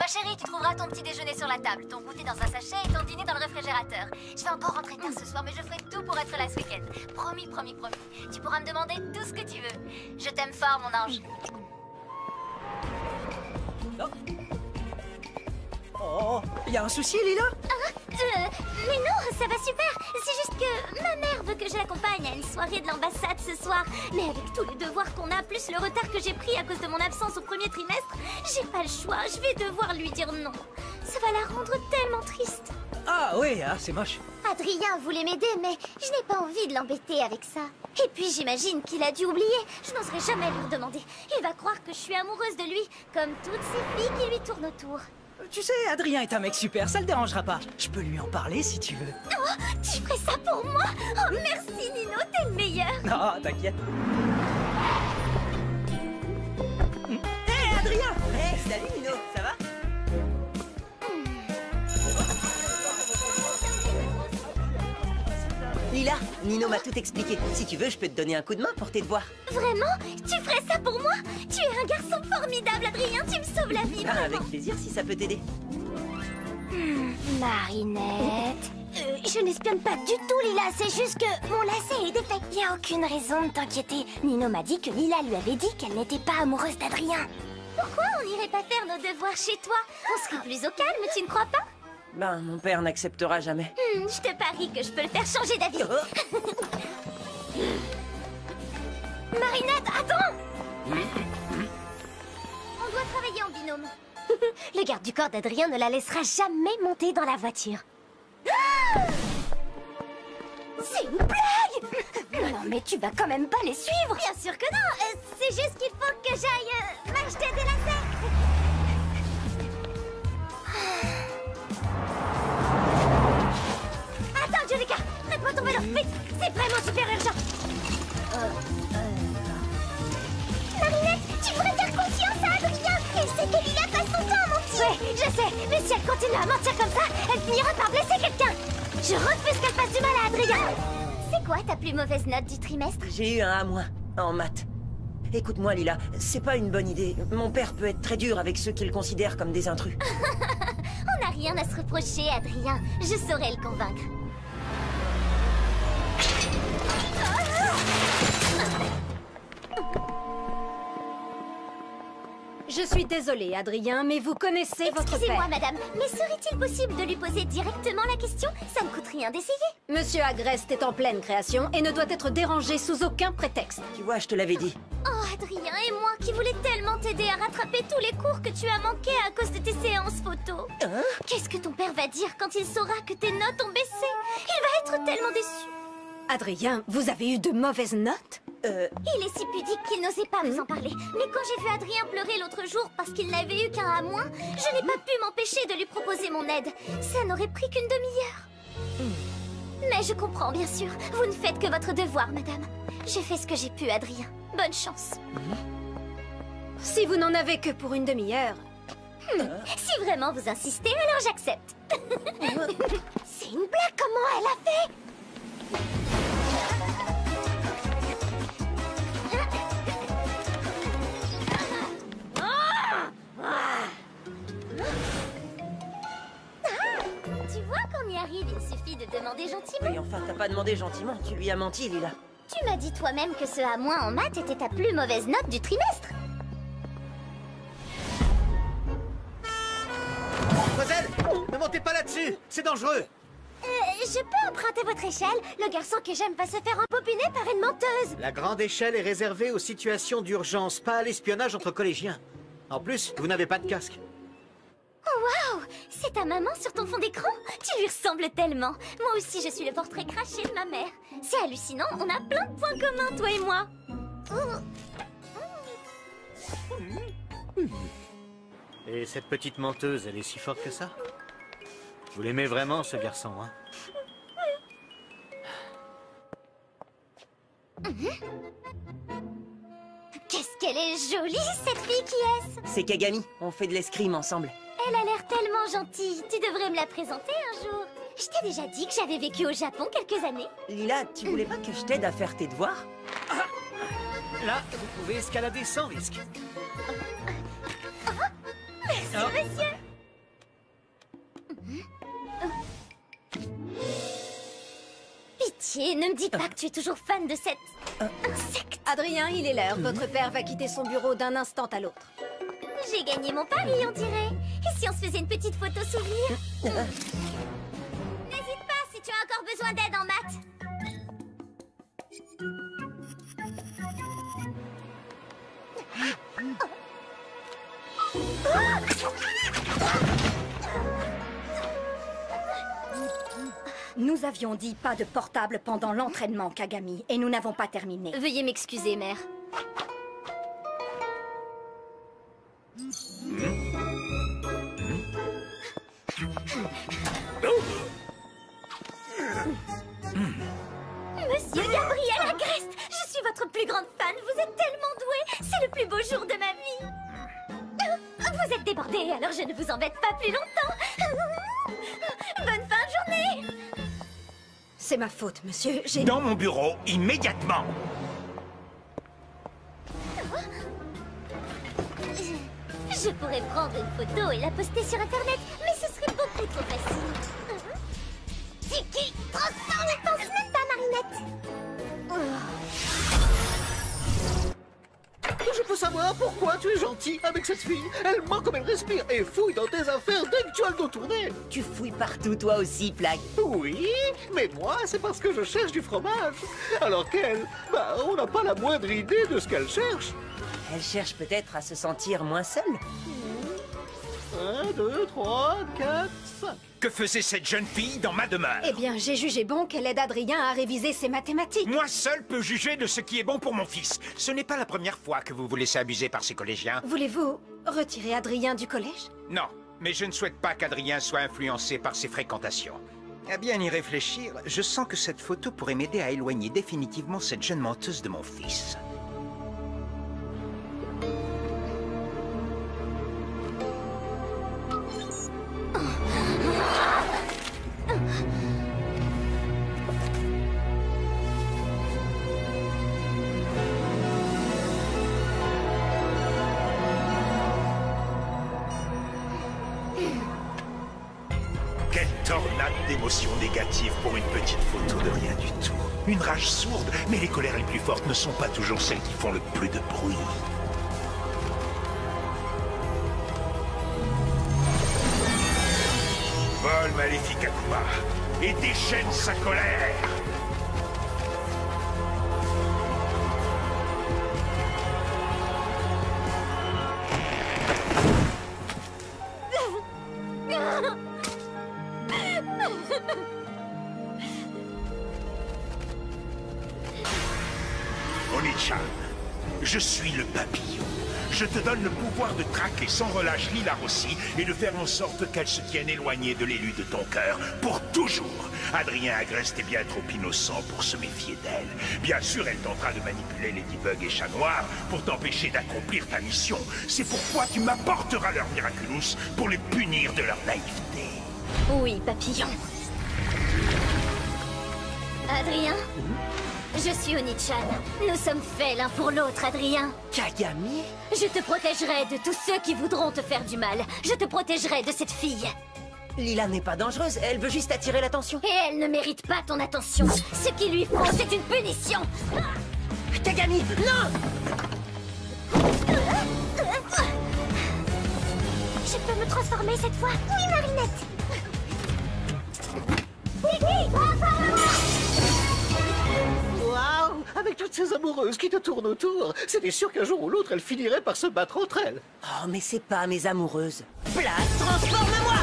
chérie, tu trouveras ton petit déjeuner sur la table, ton goûter dans un sachet et ton dîner dans le réfrigérateur. Je vais encore rentrer tard ce soir, mais je ferai tout pour être là ce week-end. Promis, promis, promis. Tu pourras me demander tout ce que tu veux. Je t'aime fort, mon ange. Oh, y a un souci, Lila? Mais non, ça va super. C'est juste que ma mère veut que je l'accompagne à une soirée de l'ambassade ce soir. Mais avec tous les devoirs qu'on a, plus le retard que j'ai pris à cause de mon absence au premier trimestre, j'ai pas le choix. Je vais devoir lui dire non. Ça va la rendre tellement triste. Ah oui, ah, c'est moche. Adrien voulait m'aider, mais je n'ai pas envie de l'embêter avec ça. Et puis j'imagine qu'il a dû oublier. Je n'oserais jamais lui redemander. Il va croire que je suis amoureuse de lui, comme toutes ces filles qui lui tournent autour. Tu sais, Adrien est un mec super, ça le dérangera pas. Je peux lui en parler si tu veux. Oh, tu ferais ça pour moi? Oh, merci Nino, t'es le meilleur. Non, t'inquiète. Hé, Adrien! Hey, salut Nino, ça va? Lila, Nino m'a tout expliqué. Si tu veux, je peux te donner un coup de main pour tes devoirs. Vraiment? Tu ferais ça pour moi? Tu es un garçon formidable, Adrien, tu me sauves la vie. Ah, avec plaisir si ça peut t'aider. Marinette... je n'espionne pas du tout Lila, c'est juste que mon lacet est défait. Y a aucune raison de t'inquiéter. Nino m'a dit que Lila lui avait dit qu'elle n'était pas amoureuse d'Adrien. Pourquoi on n'irait pas faire nos devoirs chez toi? On serait plus au calme, tu ne crois pas? Ben, mon père n'acceptera jamais. Je te parie que je peux le faire changer d'avis. Marinette, attends! On doit travailler en binôme. Le garde du corps d'Adrien ne la laissera jamais monter dans la voiture. C'est une blague! Non mais tu vas quand même pas les suivre! Bien sûr que non! C'est juste qu'il faut que j'aille m'acheter des lacets! Attends, Julika! Prête-moi ton vélo, vite! C'est vraiment super urgent! Marinette, tu pourrais faire confiance à Adrien! Elle sait que Lila passe son temps à mentir! Ouais, je sais, mais si elle continue à mentir comme ça, elle finira par blesser quelqu'un! Je refuse qu'elle fasse du mal à Adrien! C'est quoi ta plus mauvaise note du trimestre? J'ai eu un A- en maths. Écoute-moi, Lila, c'est pas une bonne idée. Mon père peut être très dur avec ceux qu'il considère comme des intrus. On n'a rien à se reprocher, Adrien. Je saurais le convaincre. Je suis désolée, Adrien, mais vous connaissez votre père. Excusez-moi, madame, mais serait-il possible de lui poser directement la question? Ça ne coûte rien d'essayer. Monsieur Agreste est en pleine création et ne doit être dérangé sous aucun prétexte. Tu vois, je te l'avais dit. Oh, Adrien, et moi qui voulais tellement t'aider à rattraper tous les cours que tu as manqués à cause de tes séances photo. Hein? Qu'est-ce que ton père va dire quand il saura que tes notes ont baissé? Il va être tellement déçu. Adrien, vous avez eu de mauvaises notes? Il est si pudique qu'il n'osait pas vous en parler. Mais quand j'ai vu Adrien pleurer l'autre jour parce qu'il n'avait eu qu'un A-, je n'ai pas pu m'empêcher de lui proposer mon aide. Ça n'aurait pris qu'une demi-heure. Mais je comprends, bien sûr. Vous ne faites que votre devoir, madame. J'ai fait ce que j'ai pu, Adrien. Bonne chance. Si vous n'en avez que pour une demi-heure... Si vraiment vous insistez, alors j'accepte. C'est une blague, comment elle a fait? Tu vois qu'on y arrive, il suffit de demander gentiment. Oui, enfin, t'as pas demandé gentiment, tu lui as menti, Lila. Tu m'as dit toi-même que ce A- en maths était ta plus mauvaise note du trimestre. Mademoiselle, ne montez pas là-dessus, c'est dangereux. Je peux emprunter votre échelle? Le garçon que j'aime va se faire empopiner par une menteuse. La grande échelle est réservée aux situations d'urgence, pas à l'espionnage entre collégiens. En plus, vous n'avez pas de casque. Oh waouh! C'est ta maman sur ton fond d'écran? Tu lui ressembles tellement. Moi aussi, je suis le portrait craché de ma mère. C'est hallucinant, on a plein de points communs, toi et moi. Et cette petite menteuse, elle est si forte que ça? Vous l'aimez vraiment, ce garçon, hein? Qu'est-ce qu'elle est jolie, cette fille, qui est-ce? C'est Kagami, on fait de l'escrime ensemble. Elle a l'air tellement gentille. Tu devrais me la présenter un jour. Je t'ai déjà dit que j'avais vécu au Japon quelques années. Lila, tu voulais pas que je t'aide à faire tes devoirs? Là, vous pouvez escalader sans risque. Merci, monsieur. pitié, ne me dites pas que tu es toujours fan de cet insecte. Adrien, il est l'heure. Votre père va quitter son bureau d'un instant à l'autre. J'ai gagné mon pari, on dirait. Et si on se faisait une petite photo souvenir? N'hésite pas si tu as encore besoin d'aide en maths. Nous avions dit pas de portable pendant l'entraînement, Kagami, et nous n'avons pas terminé. Veuillez m'excuser, mère. Monsieur Gabriel Agreste, je suis votre plus grande fan. Vous êtes tellement doué. C'est le plus beau jour de ma vie. Vous êtes débordé, alors je ne vous embête pas plus longtemps. Bonne fin de journée. C'est ma faute, monsieur. J'ai... Dans mon bureau, immédiatement. Je pourrais prendre une photo et la poster sur Internet, mais ce serait beaucoup trop facile. Tiki, transforme, ne pense même pas, Marinette. Je peux savoir pourquoi tu es gentil avec cette fille. Elle ment comme elle respire et fouille dans tes affaires dès que tu as le dos tourné. Tu fouilles partout, toi aussi, Flag. Oui, mais moi, c'est parce que je cherche du fromage. Alors qu'elle, on n'a pas la moindre idée de ce qu'elle cherche. Elle cherche peut-être à se sentir moins seule. 1, 2, 3, 4, 5. Que faisait cette jeune fille dans ma demeure? Eh bien, j'ai jugé bon qu'elle aide Adrien à réviser ses mathématiques. Moi seul peux juger de ce qui est bon pour mon fils. Ce n'est pas la première fois que vous vous laissez abuser par ces collégiens. Voulez-vous retirer Adrien du collège? Non, mais je ne souhaite pas qu'Adrien soit influencé par ses fréquentations. À bien y réfléchir, je sens que cette photo pourrait m'aider à éloigner définitivement cette jeune menteuse de mon fils. Quelle tornade d'émotions négatives pour une petite photo de rien du tout. Une rage sourde, mais les colères les plus fortes ne sont pas toujours celles qui font le plus de bruit. Vole maléfique Akuma et déchaîne sa colère. Oni-chan, je suis le papillon. Je te donne le pouvoir de traquer sans relâche Lila Rossi et de faire en sorte qu'elle se tienne éloignée de l'élu de ton cœur pour toujours. Adrien Agreste est bien trop innocent pour se méfier d'elle. Bien sûr, elle tentera de manipuler Ladybug et Chat Noir pour t'empêcher d'accomplir ta mission. C'est pourquoi tu m'apporteras leur Miraculous pour les punir de leur naïveté. Oui, papillon. Adrien, je suis Oni-chan. Nous sommes faits l'un pour l'autre, Adrien. Kagami? Je te protégerai de tous ceux qui voudront te faire du mal. Je te protégerai de cette fille. Lila n'est pas dangereuse, elle veut juste attirer l'attention. Et elle ne mérite pas ton attention. Ce qu'il lui faut, c'est une punition. Kagami, non! Je peux me transformer cette fois? Oui, Marinette. Tiki, transforme-moi! Waouh! Avec toutes ces amoureuses qui te tournent autour, c'était sûr qu'un jour ou l'autre, elles finiraient par se battre entre elles. Oh, mais c'est pas mes amoureuses. Flag, transforme-moi!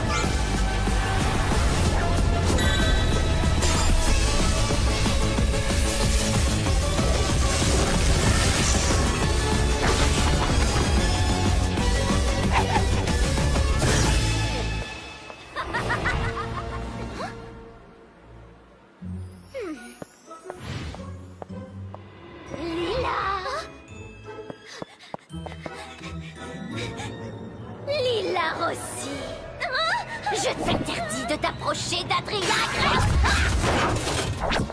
Lila Rossi. Je t'interdis de t'approcher d'Adrien Agreste.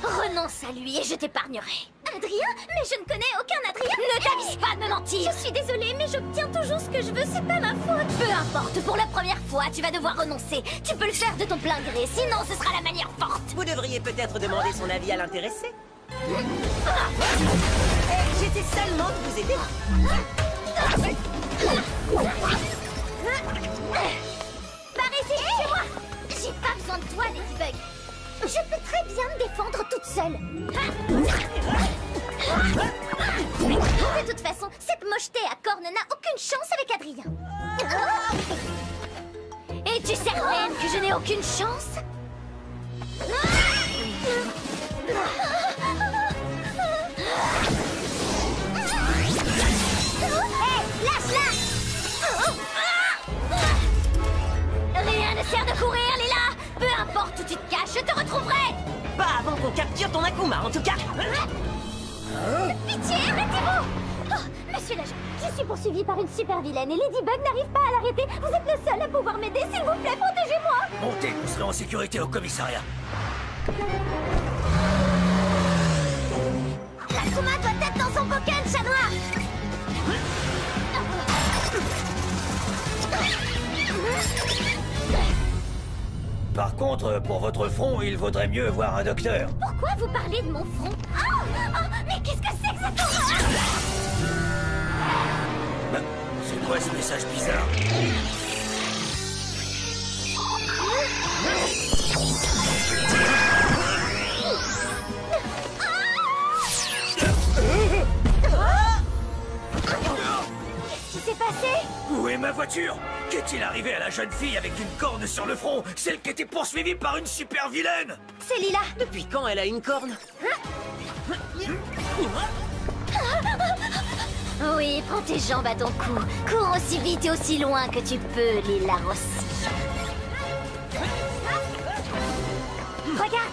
Renonce à lui et je t'épargnerai. Adrien? Mais je ne connais aucun Adrien. Ne t'avise pas de me mentir. Je suis désolée, mais j'obtiens toujours ce que je veux, c'est pas ma faute. Peu importe, pour la première fois, tu vas devoir renoncer. Tu peux le faire de ton plein gré, sinon ce sera la manière forte. Vous devriez peut-être demander son avis à l'intéressé. J'étais seulement de vous aider. Par ici, chez moi. J'ai pas besoin de toi, Ladybug. Je peux très bien me défendre toute seule. De toute façon, cette mocheté à cornes n'a aucune chance avec Adrien. Et tu sais même que je n'ai aucune chance? Hé, lâche-la! Rien ne sert de courir, Lila! Peu importe où tu te caches, je te retrouverai! Pas avant qu'on capture ton Akuma, en tout cas. Pitié, arrêtez-vous! Oh, monsieur l'agent, je suis poursuivie par une super vilaine et Ladybug n'arrive pas à l'arrêter. Vous êtes le seul à pouvoir m'aider, s'il vous plaît, protégez-moi! Montez, vous serez en sécurité au commissariat. L'Akuma doit être dans son bocal, chat noir! Par contre, pour votre front, il vaudrait mieux voir un docteur. Pourquoi vous parlez de mon front? Oh, mais qu'est-ce que c'est que cette horreur? Bah, c'est quoi ce message bizarre? Qu'est-ce qui s'est passé? Où est ma voiture? Qu'est-il arrivé à la jeune fille avec une corne sur le front? Celle qui était poursuivie par une super vilaine? C'est Lila. Depuis quand elle a une corne? Oui, prends tes jambes à ton cou. Cours aussi vite et aussi loin que tu peux, Lila Rossi. Regarde.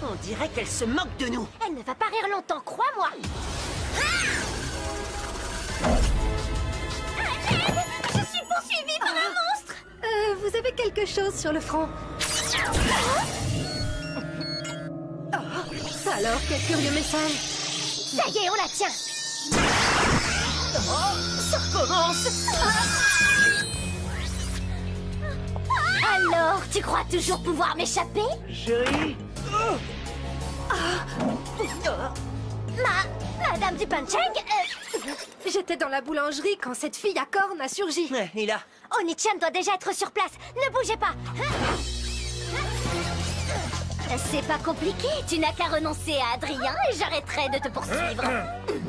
On dirait qu'elle se moque de nous. Elle ne va pas rire longtemps, crois-moi. Je suis poursuivie par un monstre. Vous avez quelque chose sur le front. Alors, quel curieux message. Ça y est, on la tient. Ça recommence. Alors, tu crois toujours pouvoir m'échapper? Chérie. Madame du Punchang, J'étais dans la boulangerie quand cette fille à cornes a surgi. Ouais, Lila. Oni-chan doit déjà être sur place. Ne bougez pas. C'est pas compliqué. Tu n'as qu'à renoncer à Adrien et j'arrêterai de te poursuivre.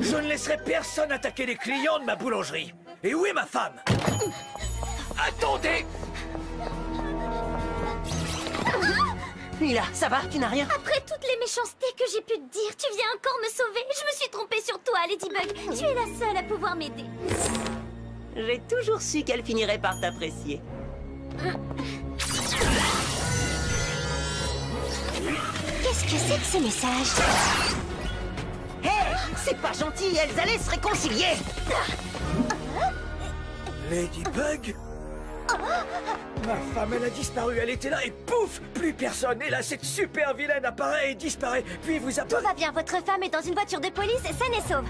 Je ne laisserai personne attaquer les clients de ma boulangerie. Et où est ma femme? Attendez! Lila, ça va? Tu n'as rien? Après toutes les méchancetés que j'ai pu te dire, tu viens encore me sauver. Je me suis trompée sur toi, Ladybug. Tu es la seule à pouvoir m'aider. J'ai toujours su qu'elle finirait par t'apprécier. Qu'est-ce que c'est que ce message? Hé, c'est pas gentil, elles allaient se réconcilier. Ladybug? Ma femme, elle a disparu, elle était là et pouf! Plus personne. Et là, cette super vilaine apparaît et disparaît, puis vous Tout apparaît... va bien, votre femme est dans une voiture de police, saine et sauve.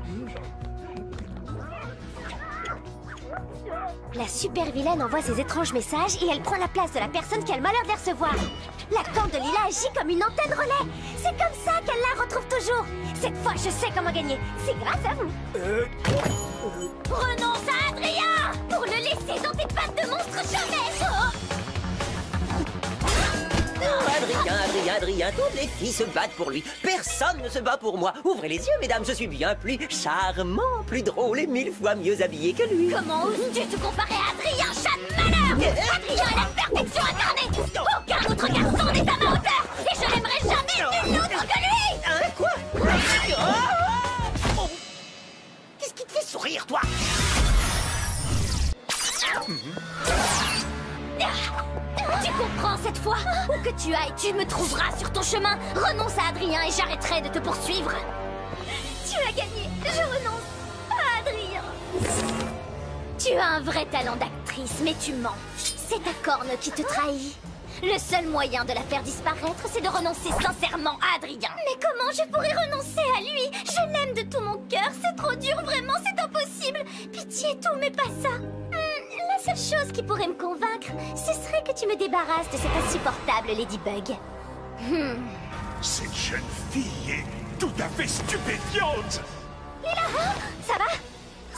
La super vilaine envoie ses étranges messages et elle prend la place de la personne qui a le malheur de les recevoir. La corne de Lila agit comme une antenne relais. C'est comme ça qu'elle la retrouve toujours. Cette fois, je sais comment gagner. C'est grâce à vous. Renonce à Adrien pour le laisser dans tes pattes de monstre jamais. Adrien, toutes les filles se battent pour lui. Personne ne se bat pour moi. Ouvrez les yeux, mesdames, je suis bien plus charmant, plus drôle et 1000 fois mieux habillé que lui. Comment oses-tu te comparer à Adrien, chat de malheur? Adrien est la perfection incarnée. Aucun autre garçon n'est à ma hauteur. Et je n'aimerais jamais nul autre que lui. Hein, quoi? Qu'est-ce qui te fait sourire, toi? Tu comprends cette fois? Où que tu ailles, tu me trouveras sur ton chemin. Renonce à Adrien et j'arrêterai de te poursuivre. Tu as gagné. Je renonce à Adrien. Tu as un vrai talent d'actrice, mais tu mens. C'est ta corne qui te trahit. Le seul moyen de la faire disparaître, c'est de renoncer sincèrement à Adrien. Mais comment je pourrais renoncer à lui? Je l'aime de tout mon cœur. C'est trop dur, vraiment, c'est impossible. Pitié, tout, mais pas ça. La seule chose qui pourrait me convaincre, ce serait que tu me débarrasses de cette insupportable Ladybug. Cette jeune fille est tout à fait stupéfiante. Lila, ça va?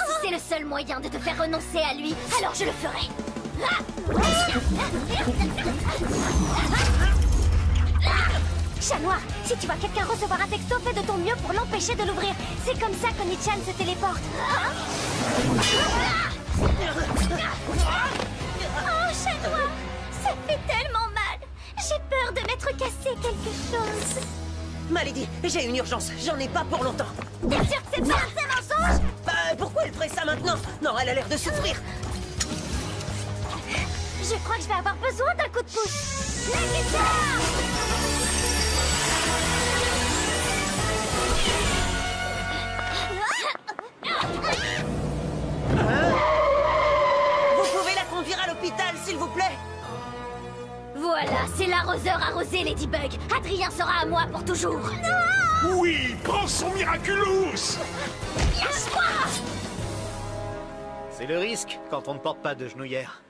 Si c'est le seul moyen de te faire renoncer à lui, alors je le ferai. Chat noir, si tu vois quelqu'un recevoir un texto, fais de ton mieux pour l'empêcher de l'ouvrir. C'est comme ça qu'Oni-chan se téléporte. Oh, chat noir, ça fait tellement mal. J'ai peur de m'être cassé quelque chose. Malady, j'ai une urgence, j'en ai pas pour longtemps. T'es sûr que c'est pas un mensonge? Bah, pourquoi elle ferait ça maintenant? Non, elle a l'air de souffrir. Je crois que je vais avoir besoin d'un coup de pouce. La guitare! Vous pouvez la conduire à l'hôpital, s'il vous plaît? Voilà, c'est l'arroseur arrosé, Ladybug. Adrien sera à moi pour toujours. Non! Oui, prends son Miraculous. Lâche-moi! C'est le risque quand on ne porte pas de genouillère.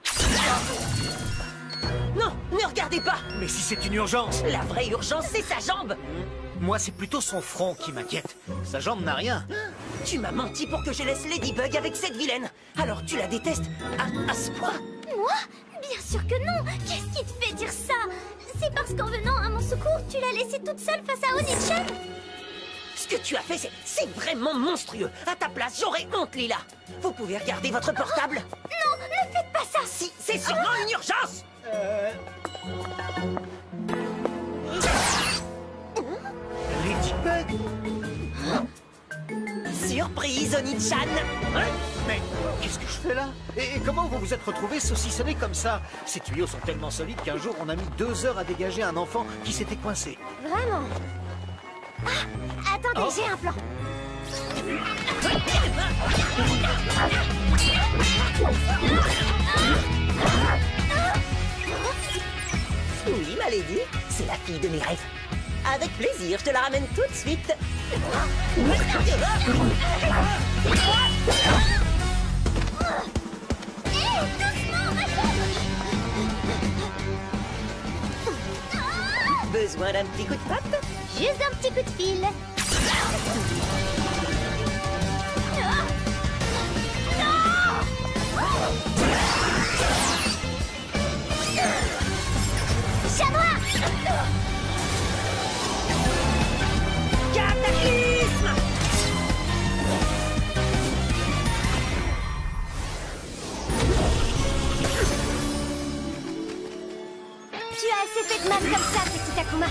Non, ne regardez pas. Mais si c'est une urgence! La vraie urgence, c'est sa jambe. Moi, c'est plutôt son front qui m'inquiète. Sa jambe n'a rien. Tu m'as menti pour que je laisse Ladybug avec cette vilaine. Alors tu la détestes à ce point? Moi? Bien sûr que non. Qu'est-ce qui te fait dire ça? C'est parce qu'en venant à mon secours, tu l'as laissée toute seule face à Oni-chan? Ce que tu as fait, c'est vraiment monstrueux. À ta place, j'aurais honte, Lila. Vous pouvez regarder votre portable? Non, ne faites pas ça. Si, c'est sûrement une urgence. Ladybug? Surprise, Oni-chan. Hein? Mais qu'est-ce que je fais là? Et comment vous vous êtes retrouvés saucissonnés comme ça? Ces tuyaux sont tellement solides qu'un jour on a mis 2 heures à dégager un enfant qui s'était coincé. Vraiment? Ah, attendez, j'ai un plan. Oui, ma lady, c'est la fille de mes rêves. Avec plaisir, je te la ramène tout de suite. Besoin d'un petit coup de patte? Juste un petit coup de fil. Chat noir! Cataclysme! Tu as assez fait de mal comme ça, petit Akuma.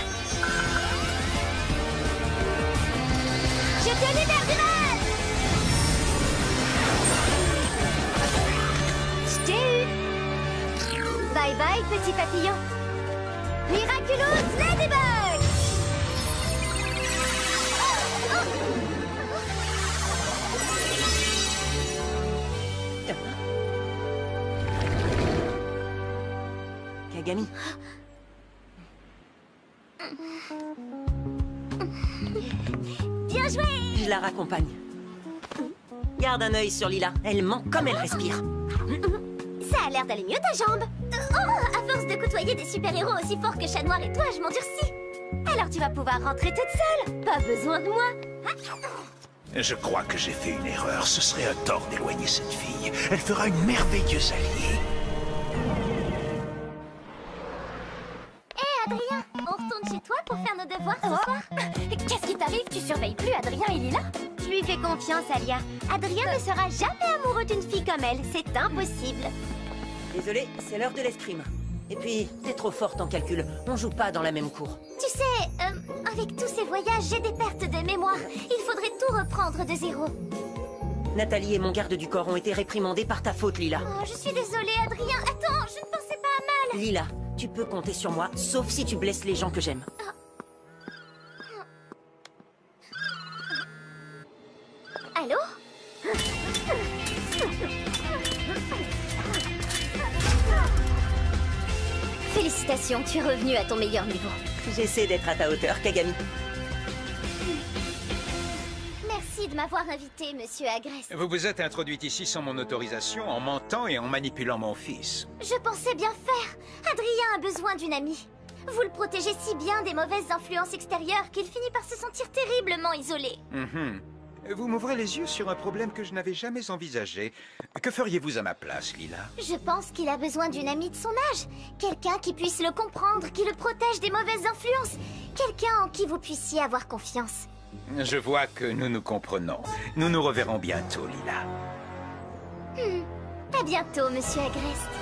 Je te libère du mal! Je t'ai eu! Bye bye, petit papillon. Miraculous Ladybug! Kagami. Bien joué! Je la raccompagne. Garde un œil sur Lila. Elle ment comme elle respire. Ça a l'air d'aller mieux ta jambe. Oh, à force de côtoyer des super-héros aussi forts que Chat Noir et toi, je m'endurcis. Alors tu vas pouvoir rentrer toute seule. Pas besoin de moi. Je crois que j'ai fait une erreur. Ce serait un tort d'éloigner cette fille. Elle fera une merveilleuse alliée. Hé, Adrien, on retourne chez toi pour faire nos devoirs ce soir? Qu'est-ce qui t'arrive? Tu surveilles plus Adrien et Lila? Je lui fais confiance, Alia. Adrien ne sera jamais amoureux d'une fille comme elle. C'est impossible. Désolé, c'est l'heure de l'escrime. Et puis, t'es trop forte en calcul. On joue pas dans la même cour. Tu sais, avec tous ces voyages, j'ai des pertes de mémoire. Il faudrait tout reprendre de zéro. Nathalie et mon garde du corps ont été réprimandés par ta faute, Lila. Oh, je suis désolée, Adrien. Attends, je ne pensais pas à mal. Lila, tu peux compter sur moi, sauf si tu blesses les gens que j'aime. Allô? Félicitations, tu es revenu à ton meilleur niveau. J'essaie d'être à ta hauteur, Kagami. Merci de m'avoir invité, monsieur Agreste. Vous vous êtes introduite ici sans mon autorisation, en mentant et en manipulant mon fils. Je pensais bien faire. Adrien a besoin d'une amie. Vous le protégez si bien des mauvaises influences extérieures qu'il finit par se sentir terriblement isolé. Vous m'ouvrez les yeux sur un problème que je n'avais jamais envisagé. Que feriez-vous à ma place, Lila? Je pense qu'il a besoin d'une amie de son âge. Quelqu'un qui puisse le comprendre, qui le protège des mauvaises influences. Quelqu'un en qui vous puissiez avoir confiance. Je vois que nous nous comprenons. Nous nous reverrons bientôt, Lila. À bientôt, monsieur Agreste.